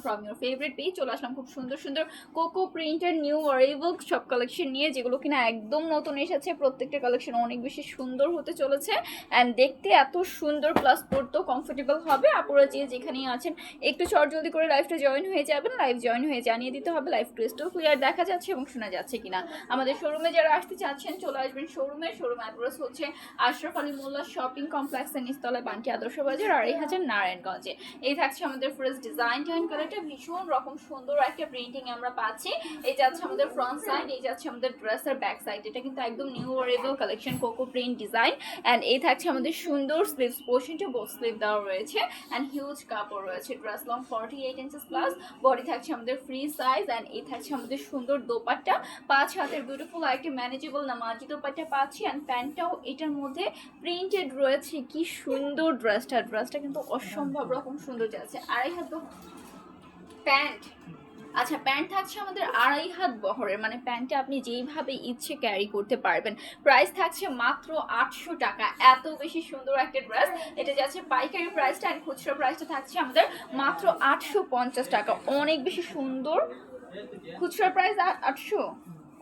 from your favorite page চলে আসলাম খুব সুন্দর সুন্দর কোকো প্রিন্টের নিউ অ্যারাইভাল সব কালেকশন নিয়ে, যেগুলো কিনা একদম নতুন এসেছে। প্রত্যেকটা কালেকশন অনেক বেশি সুন্দর হতে চলেছে অ্যান্ড দেখতে এত সুন্দর, প্লাস পরতেও কমফোর্টেবল হবে। আপনারা যে যেখানেই আছেন একটু জলদি করে লাইভটা জয়েন হয়ে যাবেন। লাইভ জয়েন হয়ে জানিয়ে দিতে হবে লাইভ ক্রিস্টাল ক্লিয়ার দেখা যাচ্ছে এবং শোনা যাচ্ছে কিনা। আমাদের শোরুমে যারা আসতে চাচ্ছেন চলে আসবেন শোরুম অ্যাড্রেস হচ্ছে আশরাফ আলী মোল্লা শপিং কমপ্লেক্সের নিচতলায়, বান্টি আদর্শ বাজার, 2.5 নারায়ণগঞ্জে। এই থাকছে আমাদের ফ্রেশ ডিজাইন টাইন কালারটা, ভীষণ রকম সুন্দর একটা প্রিন্টিং আমরা পাচ্ছি। এই যাচ্ছে আমাদের ফ্রন্ট সাইড, এই যাচ্ছে আমাদের ড্রেসের ব্যাক সাইড। এটা কিন্তু একদম new arrival collection cocoa print design. And এই থাকছে আমাদের সুন্দর স্লিভস পোর্শনটা, বোথ স্লিভ দেওয়া রয়েছে অ্যান্ড হিউজ কাপড় রয়েছে। Dress long 48 inches plus, body থাকছে আমাদের ফ্রি সাইজ। অ্যান্ড এই থাকছে আমাদের সুন্দর দোপাট্টা, 5 হাতের বিউটিফুল একটা ম্যানেজেবল নামাজি দোপাট্টা পাচ্ছি। অ্যান্ড প্যান্টটাও এটার মধ্যে প্রিন্টেড রয়েছে। কি সুন্দর ড্রেসটা কিন্তু অসম্ভব রকম সুন্দর যাচ্ছে। 2.5 হাত প্যান্ট। আচ্ছা, প্যান্ট থাকছে আমাদের 2.5 হাত বহরের, মানে প্যান্টটা আপনি যেইভাবে ইচ্ছে ক্যারি করতে পারবেন। প্রাইস থাকছে মাত্র 800 টাকা। এত বেশি সুন্দর একটা ড্রেস। এটা যাচ্ছে পাইকারি প্রাইসটা, আর খুচরা প্রাইসটা থাকছে আমাদের মাত্র 850 টাকা। অনেক বেশি সুন্দর। খুচরা প্রাইস 800,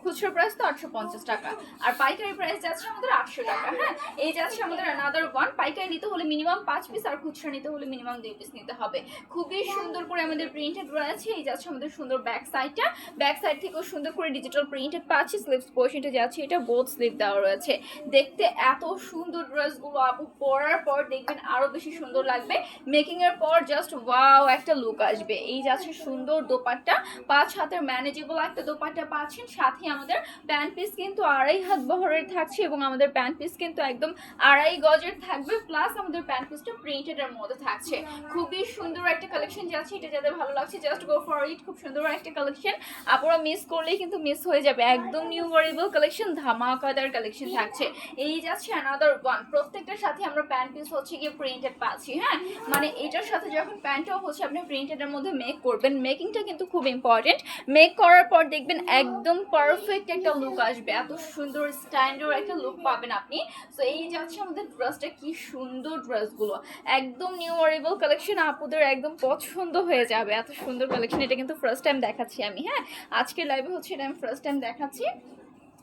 খুচরা প্রাইস তো 850 টাকা, আর পাইকারি প্রাইস যাচ্ছে আমাদের 800 টাকা। হ্যাঁ, এই যাচ্ছে আমাদের আনাদার ওয়ান। পাইকারি নিতে হলে মিনিমাম 5 পিস, আর খুচরা নিতে হলে মিনিমাম 2 পিস নিতে হবে। খুবই সুন্দর করে আমাদের প্রিন্টেড রয়েছে। এই যাচ্ছে আমাদের সুন্দর ব্যাক সাইডটা, ব্যাক সাইড থেকেও সুন্দর করে ডিজিটাল প্রিন্টেড পাচ্ছি। স্লিভস পোর্শনটা যাচ্ছে এটা বোথ স্লিভ দেওয়া রয়েছে। দেখতে এত সুন্দর ড্রেসগুলো আপু পরার পর দেখবেন আরো বেশি সুন্দর লাগবে। মেকিং এর পর জাস্ট ওয়াও একটা লুক আসবে। এই যাচ্ছে সুন্দর দোপাট্টা, 5 হাতের ম্যানেজেবল একটা দোপাট্টা পাচ্ছেন। সাথে আমাদের প্যান্ট পিস কিন্তু 2.5 হাত বহরের থাকছে এবং আমাদের প্যান্ট পিস কিন্তু একদম 2.5 গজের থাকবে। প্লাস আমাদের প্যান্ট পিসটা প্রিন্টেড এর মধ্যে থাকছে। খুবই সুন্দর একটা কালেকশন যাচ্ছে। এটা যাদের ভালো লাগছে জাস্ট গো ফর ইট। খুব সুন্দর একটা কালেকশন, আপনারা মিস করলেই কিন্তু মিস হয়ে যাবে। একদম নিউ ভেরিয়েবল কালেকশন, ধামাকাদার কালেকশন থাকছে। এই যাচ্ছে অ্যানাদার ওয়ান। প্রত্যেকটার সাথে আমরা প্যান্ট পিস হচ্ছে গিয়ে প্রিন্টেড পাচ্ছি। হ্যাঁ, মানে এটার সাথে যখন প্যান্টটাও হচ্ছে আপনি প্রিন্টেড এর মধ্যে মেক করবেন, মেকিংটা কিন্তু খুব ইম্পর্টেন্ট। মেক করার পর দেখবেন একদম পারফেক্ট একটা লুক আসবে। এত সুন্দর স্ট্যান্ডার্ড একটা লুক পাবেন আপনি। সো এই যাচ্ছে আমাদের ড্রেসটা, কি সুন্দর ড্রেসগুলো, একদম নিউ অ্যারাইভাল কালেকশন। আপুদের একদম পছন্দ হয়ে যাবে এত সুন্দর কালেকশন। এটা কিন্তু ফার্স্ট টাইম দেখাচ্ছি আমি। হ্যাঁ, আজকের লাইভে হচ্ছে এটা আমি ফার্স্ট টাইম দেখাচ্ছি।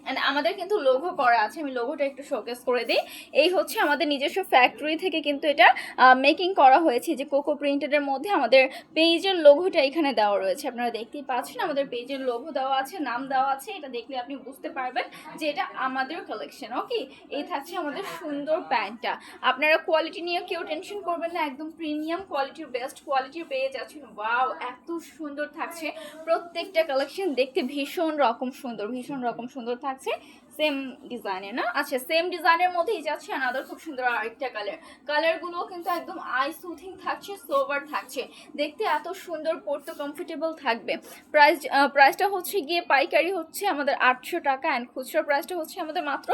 অ্যান্ড আমাদের কিন্তু লোগো করা আছে, আমি লোগোটা একটু শোকেস করে দিই। এই হচ্ছে আমাদের নিজস্ব ফ্যাক্টরি থেকে কিন্তু এটা মেকিং করা হয়েছে। যে কোকো প্রিন্টেডের মধ্যে আমাদের পেজের লোগোটা এখানে দেওয়া রয়েছে, আপনারা দেখতেই পাচ্ছেন। আমাদের পেজের লোগো দেওয়া আছে, নাম দেওয়া আছে। এটা দেখলে আপনি বুঝতে পারবেন যে এটা আমাদের কালেকশন। ওকে, এই থাকছে আমাদের সুন্দর প্যান্টটা। আপনারা কোয়ালিটি নিয়ে কেউ টেনশন করবেন না, একদম প্রিমিয়াম কোয়ালিটির, বেস্ট কোয়ালিটির পেয়ে যাচ্ছেন। ওয়াও, এত সুন্দর থাকছে প্রত্যেকটা কালেকশন। দেখতে ভীষণ রকম সুন্দর থাকছে। সেম ডিজাইনের না? আচ্ছা, সেম ডিজাইনের মধ্যেই যাচ্ছে আনাদার খুব সুন্দর আরেকটা কালারগুলো কিন্তু একদম আই সুথিং থাকছে, সোবার থাকছে। দেখতে এত সুন্দর, পরতে কমফোর্টেবল থাকবে। প্রাইসটা হচ্ছে গিয়ে পাইকারি হচ্ছে আমাদের 800 টাকা অ্যান্ড খুচরা প্রাইসটা হচ্ছে আমাদের মাত্র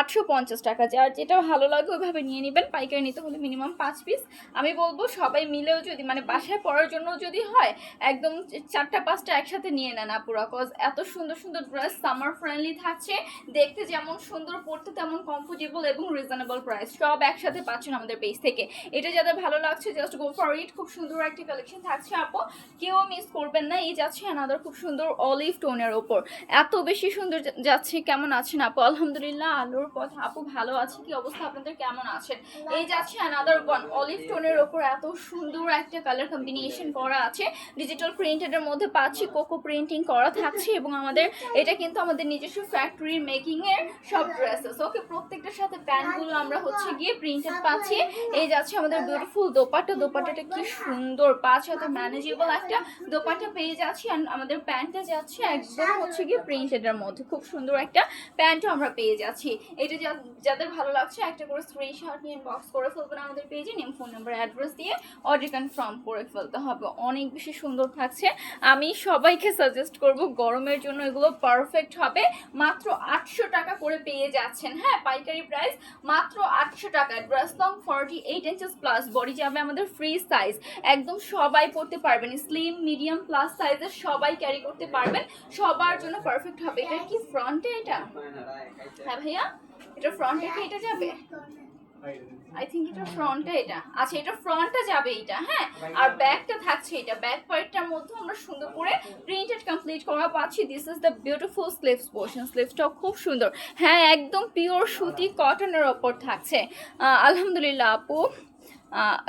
850 টাকা। যার যেটা ভালো লাগে ওইভাবে নিয়ে নেবেন। পাইকারি নিতে হলে মিনিমাম 5 পিস। আমি বলবো সবাই মিলেও যদি, মানে বাসায় পরার জন্য যদি হয়, একদম 4টা-5টা একসাথে নিয়ে নেন আপুরা। কজ এত সুন্দর ড্রেস, সামার ফ্রেন্ডলি থাকছে, দেখতে যেমন সুন্দর, পড়তে তেমন কমফোর্টেবল এবং রিজনেবল প্রাইস, সব একসাথে পাচ্ছেন আমাদের পেজ থেকে। এটা যাদের ভালো লাগছে জাস্ট গো ফর ইট। খুব সুন্দর একটা কালেকশন থাকছে আপু, কেউ মিস করবেন না। এই যাচ্ছে অ্যানাদার খুব সুন্দর অলিভ টোনের ওপর, এত বেশি সুন্দর যাচ্ছে। কেমন আছেন আপু? আলহামদুলিল্লাহ, আলোর পথ। আপু ভালো আছে, কি অবস্থা আপনাদের, কেমন আছেন? এই যাচ্ছে অ্যানাদার ওয়ান অলিভ টোনের ওপর, এত সুন্দর একটা কালার কম্বিনেশন করা আছে। ডিজিটাল প্রিন্টেডের মধ্যে পাচ্ছি, কোকো প্রিন্টিং করা থাকছে এবং আমাদের এটা কিন্তু আমাদের নিজস্ব ফ্যাক্টরির মেকিং এর সব ড্রেসেস। ওকে, প্রত্যেকটার সাথে প্যান্টগুলো আমরা হচ্ছে গিয়ে প্রিন্টেড পাচ্ছি। এই যাচ্ছে আমাদের বিউটিফুল দোপাট্টাটা কি সুন্দর, 5 হাতে ম্যানেজেবল একটা দোপাট্টা পেয়ে যাচ্ছি। আর আমাদের প্যান্টটা যাচ্ছে একদম হচ্ছে গিয়ে প্রিন্টেডের মধ্যে, খুব সুন্দর একটা প্যান্টও আমরা পেয়ে যাচ্ছি। এটা যাদের ভালো লাগছে একটা করে স্ক্রিনশট নিয়ে ইনবক্স করে ফেলবেন আমাদের পেজে, নেম, ফোন নাম্বার, অ্যাড্রেস দিয়ে অর্ডার কনফার্ম করে ফেলতে হবে। অনেক বেশি সুন্দর থাকছে। আমি সবাইকে সাজেস্ট করব গরমের জন্য এগুলো পারফেক্ট হবে। মাত্র 800 টাকা করে পেয়ে যাচ্ছেন। হ্যাঁ, পাইকারি প্রাইস মাত্র 800 টাকা। Dress long 48 inches plus, body যাবে আমাদের ফ্রি সাইজ। একদম সবাই পরতে পারবেন, স্লিম, মিডিয়াম, প্লাস সাইজের সবাই ক্যারি করতে পারবেন, সবার জন্য পারফেক্ট হবে। এটা কি ফ্রন্টে? এটা হ্যাঁ ভাইয়া, এটা ফ্রন্টে কি এটা যাবে? আই থিঙ্ক এটা ফ্রন্টটা, এটা আচ্ছা এটা ফ্রন্টটা যাবে এটা, হ্যাঁ। আর ব্যাকটা থাকছে এটা, ব্যাক পার্টটার মধ্যে আমরা সুন্দর করে প্রিন্টেড কমপ্লিট করা পাচ্ছি। This is the beautiful sleeves portion, স্লিভসটাও খুব সুন্দর, হ্যাঁ একদম পিওর সুতি কটনের ওপর থাকছে। আলহামদুলিল্লাহ আপু,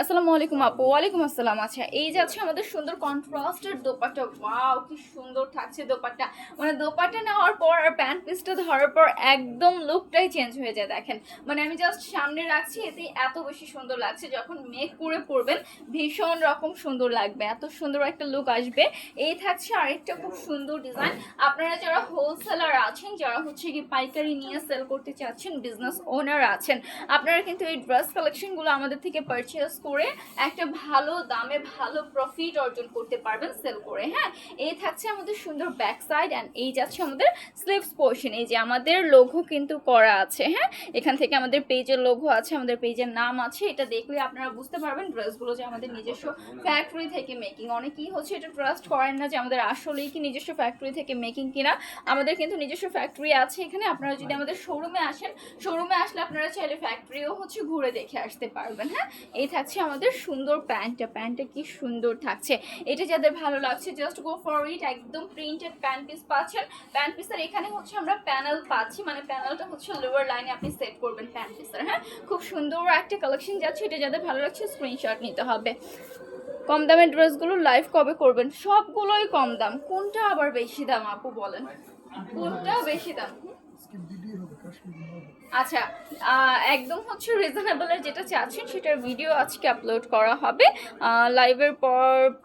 আসসালামু আলাইকুম আপু। ওয়ালাইকুম আসসালাম। আচ্ছা এই যাচ্ছে আমাদের সুন্দর কন্ট্রাস্টের দোপাট্টা, ওয়াও কি সুন্দর থাকছে দোপাট্টা, মানে দোপাট্টা নেওয়ার পর আর প্যান্ট পিসটা ধরার পর একদম লুকটাই চেঞ্জ হয়ে যায়। দেখেন মানে আমি জাস্ট সামনে রাখছি, এতে এত বেশি সুন্দর লাগছে, যখন মেক করে পরবেন ভীষণ রকম সুন্দর লাগবে, এত সুন্দর একটা লুক আসবে। এই থাকছে আরেকটা খুব সুন্দর ডিজাইন। আপনারা যারা হোলসেলার আছেন, যারা হচ্ছে কি পাইকারি নিয়ে সেল করতে চাচ্ছেন, বিজনেস ওনার আছেন, আপনারা কিন্তু এই ড্রেস কালেকশনগুলো আমাদের থেকে পারচেজ করে একটা ভালো দামে ভালো প্রফিট অর্জন করতে পারবেন সেল করে, হ্যাঁ। এই থাকছে আমাদের সুন্দর ব্যাক সাইড অ্যান্ড এই যাচ্ছে আমাদের স্লিভস পোর্শন। এই যে আমাদের লোগো কিন্তু করা আছে, হ্যাঁ, এখান থেকে আমাদের পেজের লোগো আছে, আমাদের পেজের নাম আছে। এটা দেখলে আপনারা বুঝতে পারবেন ড্রেসগুলো যে আমাদের নিজস্ব ফ্যাক্টরি থেকে মেকিং। অনেকেই হচ্ছে এটা ট্রাস্ট করেন না যে আমাদের আসলেই কি নিজস্ব ফ্যাক্টরি থেকে মেকিং কিনা। আমাদের কিন্তু নিজস্ব ফ্যাক্টরি আছে এখানে। আপনারা যদি আমাদের শোরুমে আসেন, শোরুমে আসলে আপনারা চাইলে ফ্যাক্টরিও হচ্ছে ঘুরে দেখে আসতে পারবেন, হ্যাঁ। এই থাকছে আমাদের সুন্দর প্যান্টটা, প্যান্টটা কি সুন্দর থাকছে, এটা যাদের ভালো লাগছে জাস্ট গো ফর ইট। একদম প্রিন্টেড প্যান্ট পিস পাচ্ছেন, প্যান্ট পিসের এখানে হচ্ছে আমরা প্যানেল পাচ্ছি, মানে প্যানেলটা হচ্ছে লোয়ার লাইনে আপনি সেট করবেন প্যান্ট পিসের, হ্যাঁ। খুব সুন্দর একটা কালেকশন যাচ্ছে, এটা যাদের ভালো লাগছে স্ক্রিনশট নিতে হবে। কম দামের ড্রেসগুলো লাইভ কবে করবেন? সবগুলোই কম দাম, কোনটা আবার বেশি দাম আপু বলেন, কোনটা বেশি দাম? আচ্ছা একদম হচ্ছে রিজনেবলের যেটা চাচ্ছেন সেটার ভিডিও আজকে আপলোড করা হবে লাইভের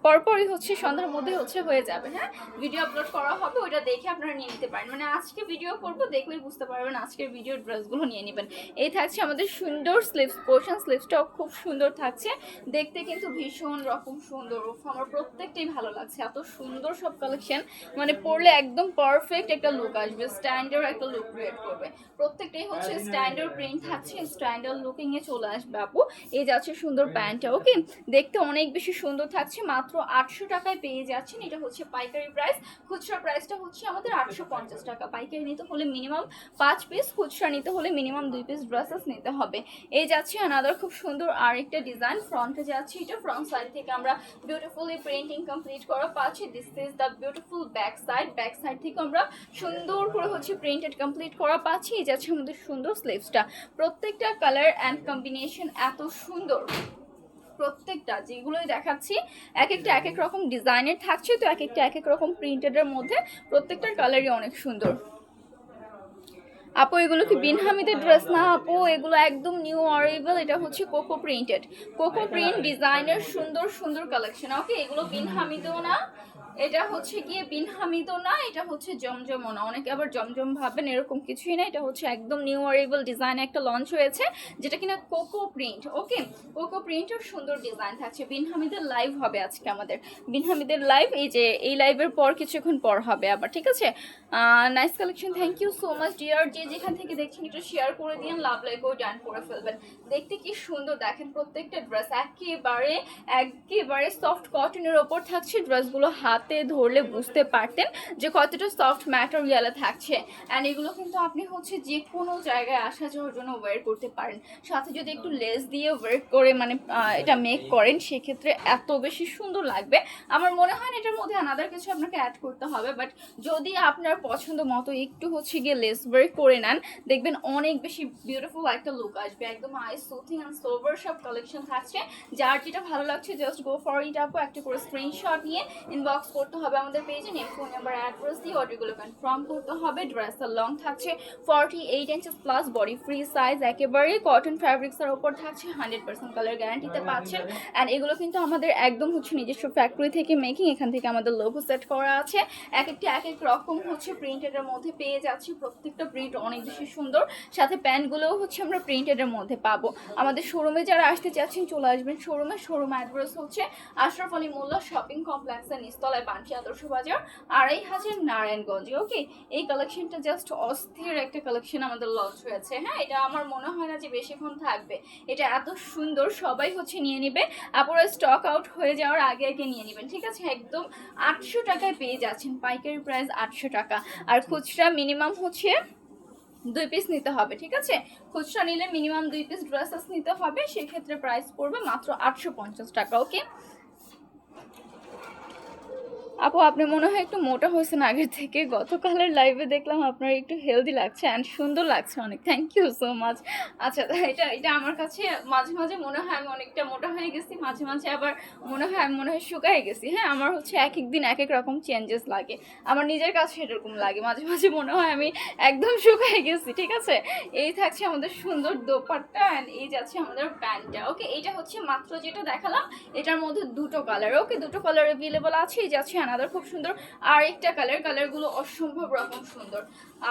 পরপরই হচ্ছে সন্ধ্যার মধ্যে হচ্ছে হয়ে যাবে, হ্যাঁ। ভিডিও আপলোড করা হবে, ওইটা দেখে আপনারা নিয়ে নিতে পারেন, মানে আজকে ভিডিও করব দেখলেই বুঝতে পারবেন আজকের ভিডিওর ড্রেসগুলো নিয়ে নেবেন। এই থাকছে আমাদের সুন্দর স্লিভস পোর্শন, স্লিভসটাও খুব সুন্দর থাকছে, দেখতে কিন্তু ভীষণ রকম সুন্দর। আমার প্রত্যেকটাই ভালো লাগছে, এত সুন্দর সব কালেকশন, মানে পরলে একদম পারফেক্ট একটা লুক আসবে, স্ট্যান্ডার্ড একটা লুক ক্রিয়েট করবে। প্রত্যেকটাই হচ্ছে স্ট্যান্ডার্ড প্রিন্ট থাকছে, স্ট্যান্ডার্ড লুকিং এ চলে আসবে আপু। এই যাচ্ছে সুন্দর প্যান্টটা, ওকে দেখতে অনেক বেশি সুন্দর থাকছে, মাত্র 800 টাকায় পেয়ে যাচ্ছেন। এটা হচ্ছে পাইকারি প্রাইস, খুচরা প্রাইসটা হচ্ছে আমাদের 850 টাকা। পাইকারি নিতে হলে মিনিমাম 5 পিস, খুচরা নিতে হলে মিনিমাম 2 পিস ড্রেসেস নিতে হবে। এই যাচ্ছে আনাদার খুব সুন্দর আরেকটা ডিজাইন, ফ্রন্টে যাচ্ছে এটা, ফ্রন্ট সাইড থেকে আমরা বিউটিফুলি প্রিন্টিং কমপ্লিট করা পাচ্ছি। This is the beautiful back side, back side থেকে আমরা সুন্দর করে হচ্ছে প্রিন্টেড কমপ্লিট করা পাচ্ছি। এই যাচ্ছে আমাদের সুন্দর স্লিভসটা, প্রত্যেকটা কালার অ্যান্ড কম্বিনেশন এত সুন্দর, প্রত্যেকটা যেগুলোই দেখাচ্ছি এক একটা এক এক রকম ডিজাইনের থাকছে, তো এক একটা এক এক রকম প্রিন্টেডের মধ্যে প্রত্যেকটার কালারই অনেক সুন্দর। আপু এগুলো কি বিন হামিদের ড্রেস না আপু, এগুলো একদম নিউ অরাইভাল, এটা হচ্ছে কোকো প্রিন্টেড, কোকো প্রিন্ট ডিজাইনের সুন্দর সুন্দর কালেকশন, ওকে। এগুলো বিন হামিদও না, এটা হচ্ছে গিয়ে বিন হামিদও না, এটা হচ্ছে জমজমও না, অনেকে আবার জমজম ভাবেন, এরকম কিছুই না। এটা হচ্ছে একদম নিউ অরাইভাল ডিজাইন একটা লঞ্চ হয়েছে, যেটা কিনা কোকো প্রিন্ট, ওকে। কোকো প্রিন্টের সুন্দর ডিজাইন থাকছে। বিন হামিদের লাইভ হবে আজকে আমাদের, বিন হামিদের লাইভ, এই যে এই লাইভের পর কিছুক্ষণ পর হবে আবার, ঠিক আছে। Nice collection, thank you so much dear. যে যেখান থেকে দেখছেন একটু শেয়ার করে দিন, লাভ লাইকও ডান করে ফেলবেন। দেখতে কি সুন্দর দেখেন, প্রত্যেকটা ড্রেস একেবারে একেবারে সফট কটনের ওপর থাকছে। ড্রেসগুলো হাতে ধরলে বুঝতে পারতেন যে কতটা সফট ম্যাটেরিয়ালে থাকছে, অ্যান্ড এগুলো কিন্তু আপনি হচ্ছে যে কোনো জায়গায় আসা যাওয়ার জন্য ওয়্যার করতে পারেন। সাথে যদি একটু লেস দিয়ে ওয়্যার করে মানে এটা মেক করেন, সেক্ষেত্রে এত বেশি সুন্দর লাগবে। আমার মনে হয় না এটার মধ্যে আনাদার কিছু আপনাকে অ্যাড করতে হবে, বাট যদি আপনার পছন্দ মতো একটু হচ্ছে গিয়ে লেস ওয়ার্ক করে নেন, দেখবেন অনেক বেশি বিউটিফুল একটা লুক আসবে। একদম আই সুথিং অ্যান্ড সোভার সব কালেকশন থাকছে, যার যেটা ভালো লাগছে জাস্ট গো ফর ইট আপু। একটা করে স্ক্রিনশট নিয়ে ইনবক্স করতে হবে আমাদের পেজে, নেম ফোন নাম্বার অ্যাড্রেস দিয়ে অর্ডারগুলো কনফার্ম করতে হবে। ড্রেসটা লং থাকছে 48 inches plus, body free size, একেবারে কটন ফ্যাব্রিক্সের ওপর থাকছে, 100% কালার গ্যারান্টিতে পাচ্ছেন। অ্যান্ড এগুলো কিন্তু আমাদের একদম হচ্ছে নিজস্ব ফ্যাক্টরি থেকে মেকিং, এখান থেকে আমাদের লোগো সেট করা আছে। এক একটা এক এক রকম হচ্ছে প্রিন্টেডের মধ্যে পেয়ে যাচ্ছি, প্রত্যেকটা প্রিন্ট অনেক বেশি সুন্দর। সাথে প্যান্টগুলোও হচ্ছে আমরা প্রিন্টেডের মধ্যে পাবো। আমাদের শোরুমে যারা আসতে চাচ্ছেন চলে আসবেন শোরুমে। শোরুম অ্যাড্রেস হচ্ছে আশরাফ আলী মোল্লা শপিং কমপ্লেক্সের নিচতলায়, বানশি আদর্শ বাজার, 2500 নারায়ণগঞ্জ, ওকে। এই কালেকশনটা জাস্ট অস্থির একটা কালেকশন আমাদের লঞ্চ হয়েছে, হ্যাঁ। এটা আমার মনে হয় না যে বেশিক্ষণ থাকবে, এটা এত সুন্দর, সবাই হচ্ছে নিয়ে নিবে। আপনারা স্টক আউট হয়ে যাওয়ার আগে আগে নিয়ে নেবেন, ঠিক আছে। একদম 800 টাকায় পেয়ে যাচ্ছেন, পাইকারি প্রাইস 800 টাকা, আর খুচরা মিনিমাম হচ্ছে 2 পিস নিতে হবে, ঠিক আছে? খুচরা নিলে মিনিমাম 2 পিস ড্রেসেস নিতে হবে, সেক্ষেত্রে প্রাইস পড়বে মাত্র 850 টাকা। ওকে আপু, আপনি মনে হয় একটু মোটা হয়েছেন আগের থেকে। গতকালের লাইভে দেখলাম আপনার একটু হেলদি লাগছে অ্যান্ড সুন্দর লাগছে অনেক, থ্যাংক ইউ সো মাচ। আচ্ছা, এটা এটা আমার কাছে মাঝে মাঝে মনে হয় আমি অনেকটা মোটা হয়ে গেছি, মাঝে মাঝে আবার মনে হয় শুকাই গেছি। হ্যাঁ, আমার হচ্ছে এক এক দিন এক এক রকম চেঞ্জেস লাগে, আমার নিজের কাছে এরকম লাগে। মাঝে মাঝে মনে হয় আমি একদম শুকাই গেছি, ঠিক আছে? এই থাকছে আমাদের সুন্দর দোপাট্টা অ্যান্ড এই যাচ্ছে আমাদের প্যান্টটা। ওকে, এটা হচ্ছে মাত্র যেটা দেখালাম, এটার মধ্যে দুটো কালার। ওকে, দুটো কালার অ্যাভেলেবল আছে। এই যাচ্ছে আনাদার খুব সুন্দর আর একটা কালারগুলো অসম্ভব রকম সুন্দর।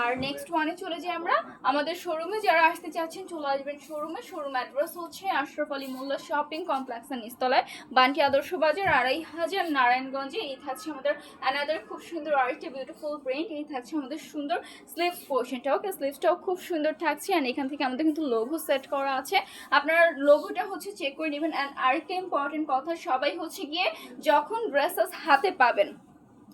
আর নেক্সট ওয়ানে চলে যাই আমরা। আমাদের শোরুমে যারা আসতে চাচ্ছেন চলে আসবেন শোরুমে। শোরুম অ্যাড্রেস হচ্ছে আশরাফ আলী মোল্লা শপিং কমপ্লেক্সের নিচতলায়, বান্টি আদর্শ বাজার, 2500 নারায়ণগঞ্জে। এই থাকছে আমাদের অ্যানাদার খুব সুন্দর আরেকটা বিউটিফুল প্রিন্ট। এই থাকছে আমাদের সুন্দর স্লিভস পোর্শনটা। ওকে, স্লিভসটাও খুব সুন্দর থাকছে অ্যান্ড এখান থেকে আমাদের কিন্তু লোগো সেট করা আছে, আপনার লোগোটা হচ্ছে চেক করে নেবেন। অ্যান্ড আরেকটা ইম্পর্টেন্ট কথা, সবাই হচ্ছে গিয়ে যখন ড্রেসেস হাতে পাবেন,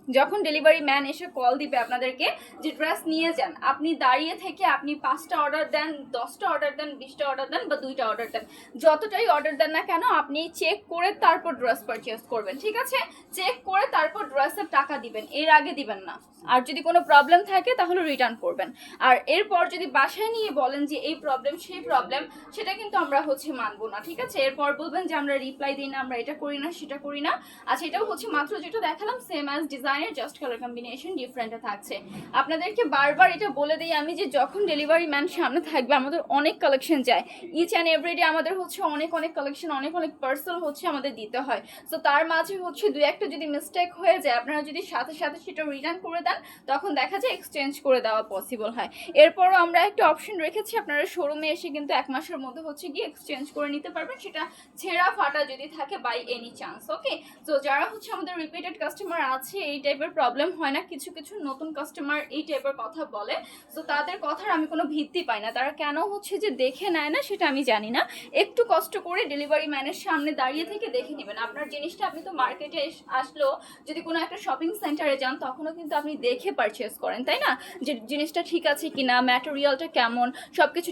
যখন ডেলিভারি ম্যান এসে কল দিবে আপনাদেরকে যে ড্রেস নিয়ে যান, আপনি দাঁড়িয়ে থেকে আপনি 5টা অর্ডার দেন, 10টা অর্ডার দেন, 20টা অর্ডার দেন বা 2টা অর্ডার দেন, যতটাই অর্ডার দেন না কেন আপনি চেক করে তারপর ড্রেস পারচেস করবেন, ঠিক আছে? চেক করে তারপর ড্রেসের টাকা দিবেন, এর আগে দিবেন না। আর যদি কোনো প্রবলেম থাকে তাহলে রিটার্ন করবেন। আর এরপর যদি বাসায় নিয়ে বলেন যে এই প্রবলেম সেই প্রবলেম, সেটা কিন্তু আমরা হচ্ছে মানবো না, ঠিক আছে? এরপর বলবেন যে আমরা রিপ্লাই দিই না, আমরা এটা করি না, সেটা করি না। আচ্ছা, এটাও হচ্ছে মাত্র যেটা দেখালাম সেম অ্যাজ ডিজাইনের, জাস্ট কালার কম্বিনেশন ডিফারেন্টে থাকছে। আপনাদেরকে বারবার এটা বলে দিই আমি যে যখন ডেলিভারি ম্যান সামনে থাকবে আমাদের অনেক কালেকশন যায়, ইচ অ্যান্ড এভরিডে আমাদের হচ্ছে অনেক অনেক কালেকশন, অনেক অনেক পার্সেল হচ্ছে আমাদের দিতে হয়। সো তার মাঝে হচ্ছে 2-1টা যদি মিস্টেক হয়ে যায়, আপনারা যদি সাথে সাথে সেটা রিটার্ন করে দেন, তখন দেখা যায় এক্সচেঞ্জ করে দেওয়া পসিবল হয়। এরপরও আমরা একটা অপশন রেখেছি, আপনারা শোরুমে এসে কিন্তু 1 মাসের মধ্যে হচ্ছে গিয়ে এক্সচেঞ্জ করে নিতে পারবেন, সেটা ছেঁড়া ফাটা যদি থাকে বাই এনি চান্স। ওকে, তো যারা হচ্ছে আমাদের রিপিটেড কাস্টমার আছে, এই টাইপের প্রবলেম হয় না, কিছু কিছু নতুন কাস্টমার এই টাইপের কথা বলে, সো তাদের কথার আমি কোনো ভিত্তি পাই না, তারা কেন হচ্ছে যে দেখে নেয় না সেটা আমি জানি না। একটু কষ্ট করে ডেলিভারি ম্যানের সামনে দাঁড়িয়ে থেকে দেখে নেবেন আপনার জিনিসটা। আপনি তো মার্কেটে আসলেও যদি কোনো একটা শপিং সেন্টারে যান তখনও কিন্তু আপনি দেখে পারচেস করেন, তাই না? যে জিনিসটা ঠিক আছে কিনা, ম্যাটেরিয়ালটা কেমন, সব কিছু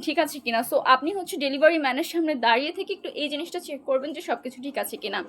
ঠিক আছে কিনা। সো আপনি হচ্ছে ডেলিভারি ম্যানের সামনে দাঁড়িয়ে থেকে একটু এই জিনিসটা চেক করবেন যে সব কিছু ঠিক আছে কিনা।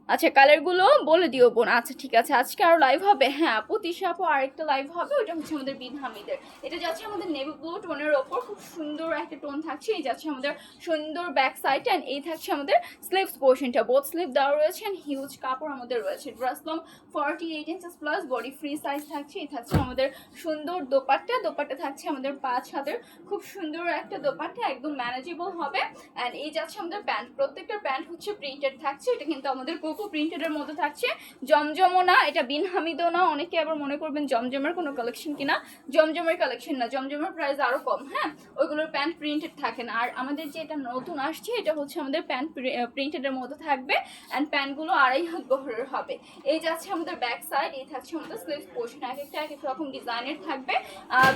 আচ্ছা, কালারগুলো বলে দিও বোন। আচ্ছা ঠিক আছে, আজকে আরও লাইভ হবে? হ্যাঁ আপু, তিশা আপু আরেকটা লাইভ হবে, ওটা হচ্ছে আমাদের বিন হামিদের। এটা যাচ্ছে আমাদের নেভি ব্লু টোনের ওপর, খুব সুন্দর একটা টোন থাকছে। এই যাচ্ছে আমাদের সুন্দর ব্যাক সাইড অ্যান্ড এই থাকছে আমাদের স্লিভস পোর্শনটা, বোথ স্লিভ দেওয়া রয়েছে অ্যান্ড হিউজ কাপড় আমাদের রয়েছে। Dress long 48 inches plus, body free size থাকছে। এই থাকছে আমাদের সুন্দর দোপাট্টা থাকছে আমাদের 5 হাতের, খুব সুন্দর একটা দোপাট্টা, একদম ম্যানেজেবল হবে। অ্যান্ড এই যাচ্ছে আমাদের প্যান্ট, প্রত্যেকটা প্যান্ট হচ্ছে প্রিন্টেড থাকছে। এটা কিন্তু আমাদের কোকো প্রিন্টেডের মধ্যে থাকছে, জমজমও না, এটা বিন হামিদও না। অনেকে আবার মনে করবেন জমজমের কোনো কালেকশন কিনা, জমজমের কালেকশন না, জমজমের প্রাইস আরও কম। হ্যাঁ, ওইগুলোর প্যান্ট প্রিন্টেড থাকে না। আর আমাদের যে এটা নতুন আসছে এটা হচ্ছে আমাদের প্যান্ট প্রিন্টেডের মধ্যে থাকবে অ্যান্ড প্যান্টগুলো 2.5 হাত বহরের হবে। এই যাচ্ছে আমাদের ব্যাক সাইড, এই থাকছে আমাদের স্লিভস পোর্শন, এক একটা এক এক রকম ডিজাইনের থাকবে।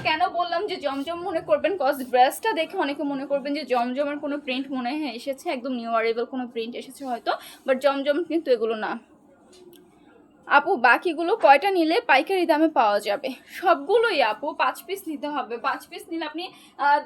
কেন বললাম যে জমজম মনে করবেন, কজ ড্রেসটা দেখে অনেকে মনে করবেন যে জমজমের কোনো প্রিন্ট মনে হয় এসেছে, একদম নিউ অ্যারাইভাল কোনো প্রিন্ট এসেছে হয়তো, বাট জমজম কিন্তু এগুলো না। আপু বাকিগুলো কয়টা নিলে পাইকারি দামে পাওয়া যাবে? সবগুলোই আপু 5 পিস নিতে হবে। 5 পিস নিলে আপনি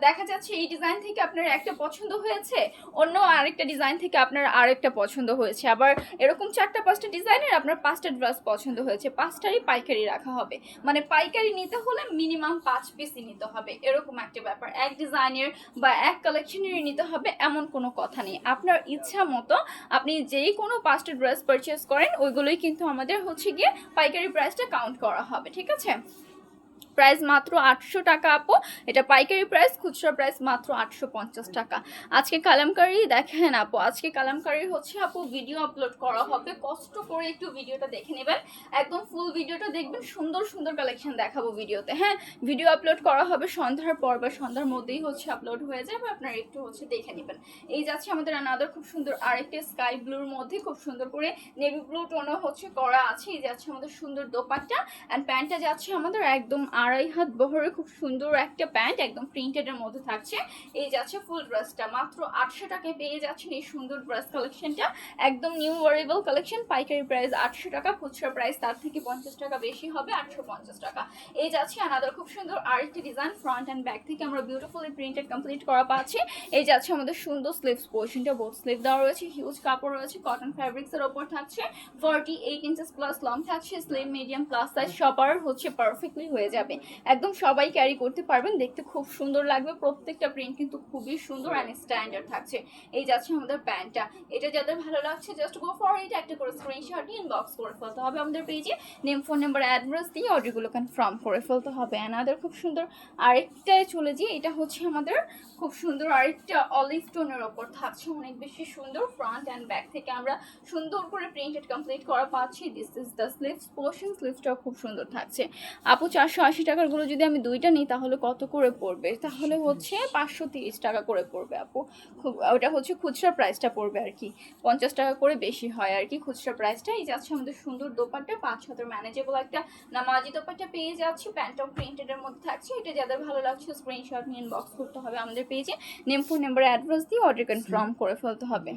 দেখা যাচ্ছে এই ডিজাইন থেকে আপনার একটা পছন্দ হয়েছে, অন্য আরেকটা ডিজাইন থেকে আপনার আরেকটা পছন্দ হয়েছে, আবার এরকম 4টা-5টা ডিজাইনের আপনার 5টা ড্রেস পছন্দ হয়েছে, 5টারই পাইকারি রাখা হবে। মানে পাইকারি নিতে হলে মিনিমাম 5 পিসই নিতে হবে, এরকম একটা ব্যাপার। এক ডিজাইনের বা এক কালেকশনেরই নিতে হবে এমন কোনো কথা নেই। আপনার ইচ্ছা মতো আপনি যেই কোনো 5টা ড্রেস পারচেস করেন ওইগুলোই কিন্তু আমাদের হচ্ছে গিয়ে পাইকারি প্রাইসটা কাউন্ট করা হবে, ঠিক আছে? প্রাইস মাত্র 800 টাকা আপু, এটা পাইকারি প্রাইস, খুচরা প্রাইস মাত্র 850 টাকা। আজকে কালামকারি দেখেন আপু, আজকে কালামকারি হচ্ছে আপু ভিডিও আপলোড করা হবে, কষ্ট করে একটু ভিডিওটা দেখে নেবেন, একদম ফুল ভিডিওটা দেখবেন, সুন্দর সুন্দর কালেকশন দেখাবো ভিডিওতে। হ্যাঁ, ভিডিও আপলোড করা হবে সন্ধ্যার পর বা সন্ধ্যার মধ্যেই হচ্ছে আপলোড হয়ে যাবে, আপনারা একটু হচ্ছে দেখে নেবেন। এই যাচ্ছে আমাদের আনাদার খুব সুন্দর আরেকটা স্কাই ব্লুর মধ্যে খুব সুন্দর করে নেভি ব্লু টোনও হচ্ছে করা আছে। এই যাচ্ছে আমাদের সুন্দর দোপাট্টা অ্যান্ড প্যান্টটা যাচ্ছে আমাদের একদম আড়াই হাত বহরের খুব সুন্দর একটা প্যান্ট, একদম প্রিন্টেডের মধ্যে থাকছে। এই যাচ্ছে ফুল ড্রেসটা, মাত্র 800 টাকায় পেয়ে যাচ্ছেন এই সুন্দর ড্রেস কালেকশনটা। একদম নিউ ওয়ারেবল কালেকশন, পাইকারি প্রাইস 800 টাকা, খুচরা প্রাইস তার থেকে 50 টাকা বেশি হবে, 850 টাকা। এই যাচ্ছে আনাদার খুব সুন্দর আরেকটি ডিজাইন, ফ্রন্ট অ্যান্ড ব্যাক থেকে আমরা বিউটিফুলি প্রিন্টেড কমপ্লিট করা পাচ্ছি। এই যাচ্ছে আমাদের সুন্দর স্লিভস পোর্শনটা, বোথ স্লিভ দেওয়া রয়েছে, হিউজ কাপড় রয়েছে, কটন ফ্যাব্রিক্সের ওপর থাকছে, 48 ইঞ্চেস প্লাস লং থাকছে, স্লিম মিডিয়াম প্লাস সাইজ সবার হচ্ছে পারফেক্টলি হয়ে যাবে, একদম সবাই ক্যারি করতে পারবেন, দেখতে খুব সুন্দর লাগবে। প্রত্যেকটা প্রিন্ট কিন্তু খুবই সুন্দর অ্যান্ড স্ট্যান্ডার্ড থাকছে। এই যাচ্ছে আমাদের প্যান্টটা, এটা যাদের ভালো লাগছে জাস্ট গো ফর ইট, একটা করে স্ক্রিনশট নিয়ে ইনবক্স করে ফেলতে হবে আমাদের পেজে, নেম ফোন নাম্বার অ্যাড্রেস দিয়ে অর্ডারগুলো কনফার্ম করে ফেলতে হবে। আমাদের খুব সুন্দর আরেকটায় চলে যাই, এটা হচ্ছে আমাদের খুব সুন্দর আরেকটা অলিভ টোনের ওপর থাকছে, অনেক বেশি সুন্দর, ফ্রন্ট অ্যান্ড ব্যাক থেকে আমরা সুন্দর করে প্রিন্টেড কমপ্লিট করা পাচ্ছি। This is the sleeves portion, স্লিভসটাও খুব সুন্দর থাকছে। আপু 480 টাকারগুলো যদি আমি দুইটা নিই তাহলে কত করে পড়বে? তাহলে হচ্ছে 530 টাকা করে পড়বে আপু, ওটা হচ্ছে খুচরা প্রাইসটা পড়বে আর কি, 50 টাকা করে বেশি হয় আর কি খুচরা প্রাইসটা। এই যাচ্ছে আমাদের সুন্দর দোপাট্টা, 5 হাতের ম্যানেজেবল একটা নামাজি দোপাট্টা পেয়ে যাচ্ছি, প্যান্টটাও প্রিন্টেডের মধ্যে থাকছে। এটা যাদের ভালো লাগছে স্ক্রিনশট নিয়ে ইনবক্স করতে হবে আমাদের পেজে, নেম ফোন নাম্বার অ্যাড্রেস দিয়ে অর্ডার কনফার্ম করে ফেলতে হবে।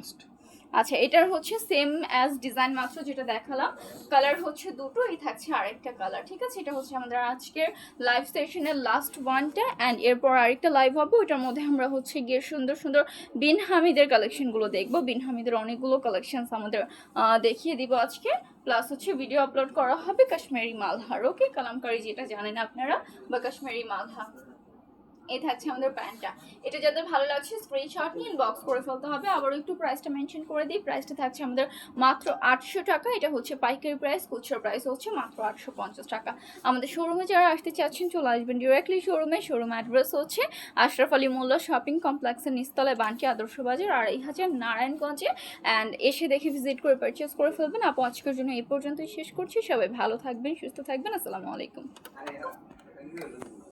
আচ্ছা, এটার হচ্ছে সেম অ্যাজ ডিজাইন মাত্র যেটা দেখালাম, কালার হচ্ছে দুটোই থাকছে, আরেকটা কালার, ঠিক আছে। এটা হচ্ছে আমাদের আজকের লাইভ সেশনের লাস্ট ওয়ানটা, অ্যান্ড এরপর আরেকটা লাইভ হবে, ওইটার মধ্যে আমরা হচ্ছে গিয়ে সুন্দর সুন্দর বিন হামিদের কালেকশনগুলো দেখবো। বিন হামিদের অনেকগুলো কালেকশনস আমাদের দেখিয়ে দিব আজকে, প্লাস হচ্ছে ভিডিও আপলোড করা হবে কাশ্মীরি মালহার, ওকে, কালামকারি যেটা জানেন আপনারা, বা কাশ্মীরি মালহা। এই থাকছে আমাদের প্যান্টটা, এটা যাদের ভালো লাগছে স্ক্রিনশট নিয়ে ইনবক্স করে ফেলতে হবে। আবারও একটু প্রাইসটা মেনশন করে দিই, প্রাইসটা থাকছে আমাদের মাত্র 800 টাকা, এটা হচ্ছে পাইকারি প্রাইস, খুচরা প্রাইস হচ্ছে মাত্র 850 টাকা। আমাদের শোরুমে যারা আসতে চাচ্ছেন চলে আসবেন ডিরেক্টলি শোরুমে, শোরুম অ্যাড্রেস হচ্ছে আশরাফ আলী মোল্লা শপিং কমপ্লেক্সের নিচতলায়, বান্টি আদর্শ বাজার, 2500 নারায়ণগঞ্জে। অ্যান্ড এসে দেখে ভিজিট করে পারচেস করে ফেলবেন। আপু আজকের জন্য এই পর্যন্তই শেষ করছি, সবাই ভালো থাকবেন, সুস্থ থাকবেন, আসসালামু আলাইকুম।